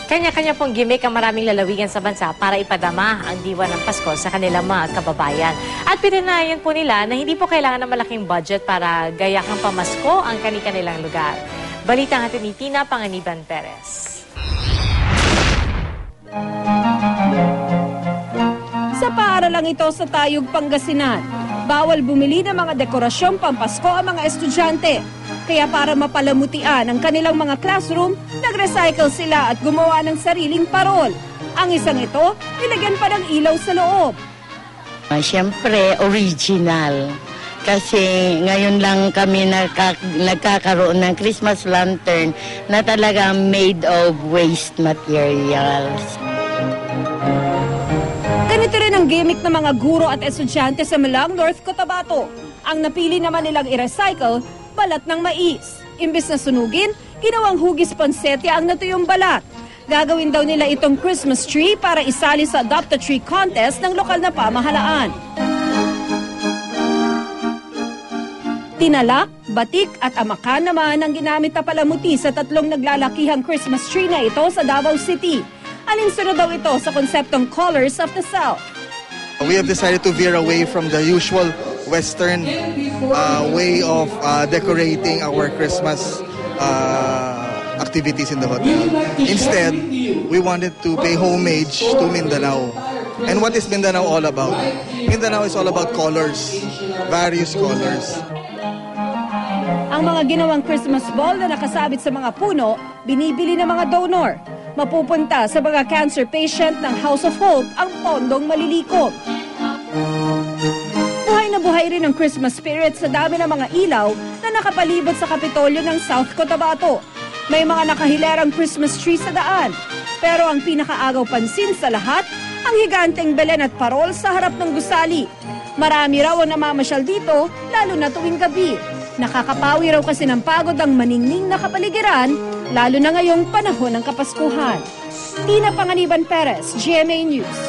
Kanya-kanya pong gimmick ang maraming lalawigan sa bansa para ipadama ang diwa ng Pasko sa kanilang mga kababayan. At pinanayan po nila na hindi po kailangan ng malaking budget para gayakang pamasko ang kanilang lugar. Balita natin ni Tina Panganiban Perez. Sa paaralang ito sa Tayug, Pangasinan, bawal bumili ng mga dekorasyong pampasko ang mga estudyante. Kaya para mapalamutian ang kanilang mga classroom, nag-recycle sila at gumawa ng sariling parol. Ang isang ito, nilagyan pa ng ilaw sa loob. Siyempre, original. Kasi ngayon lang kami nagkakaroon ng Christmas lantern na talagang made of waste materials. Ganito rin ang gimmick ng mga guro at estudyante sa Malang, North Cotabato. Ang napili naman nilang i-recycle, balat ng mais. Imbes na sunugin, ginawang hugis pansete ang natuyong balat. Gagawin daw nila itong Christmas tree para isali sa Adopt a Tree contest ng lokal na pamahalaan. Tinalak, batik at amakan naman ang ginamit na palamuti sa tatlong naglalakihang Christmas tree na ito sa Davao City. Alinsunod daw ito sa konseptong Colors of the South. We have decided to veer away from the usual Western way of decorating our Christmas activities in the hotel. Instead, we wanted to pay homage to Mindanao. And what is Mindanao all about? Mindanao is all about colors, various colors. Ang mga ginawang Christmas ball na nakasabit sa mga puno, binibili ng mga donor. Mapupunta sa mga cancer patient ng House of Hope ang pondong malilikot. Buhay na buhay rin ang Christmas spirit sa dami ng mga ilaw na nakapalibot sa Kapitolyo ng South Cotabato. May mga nakahilerang Christmas tree sa daan. Pero ang pinakaagaw pansin sa lahat, ang higanteng belen at parol sa harap ng gusali. Marami raw ang namamasyal dito, lalo na tuwing gabi. Nakakapawi raw kasi ng pagod ang maningning na kapaligiran, lalo na ngayong panahon ng Kapaskuhan. Tina Panganiban Perez, GMA News.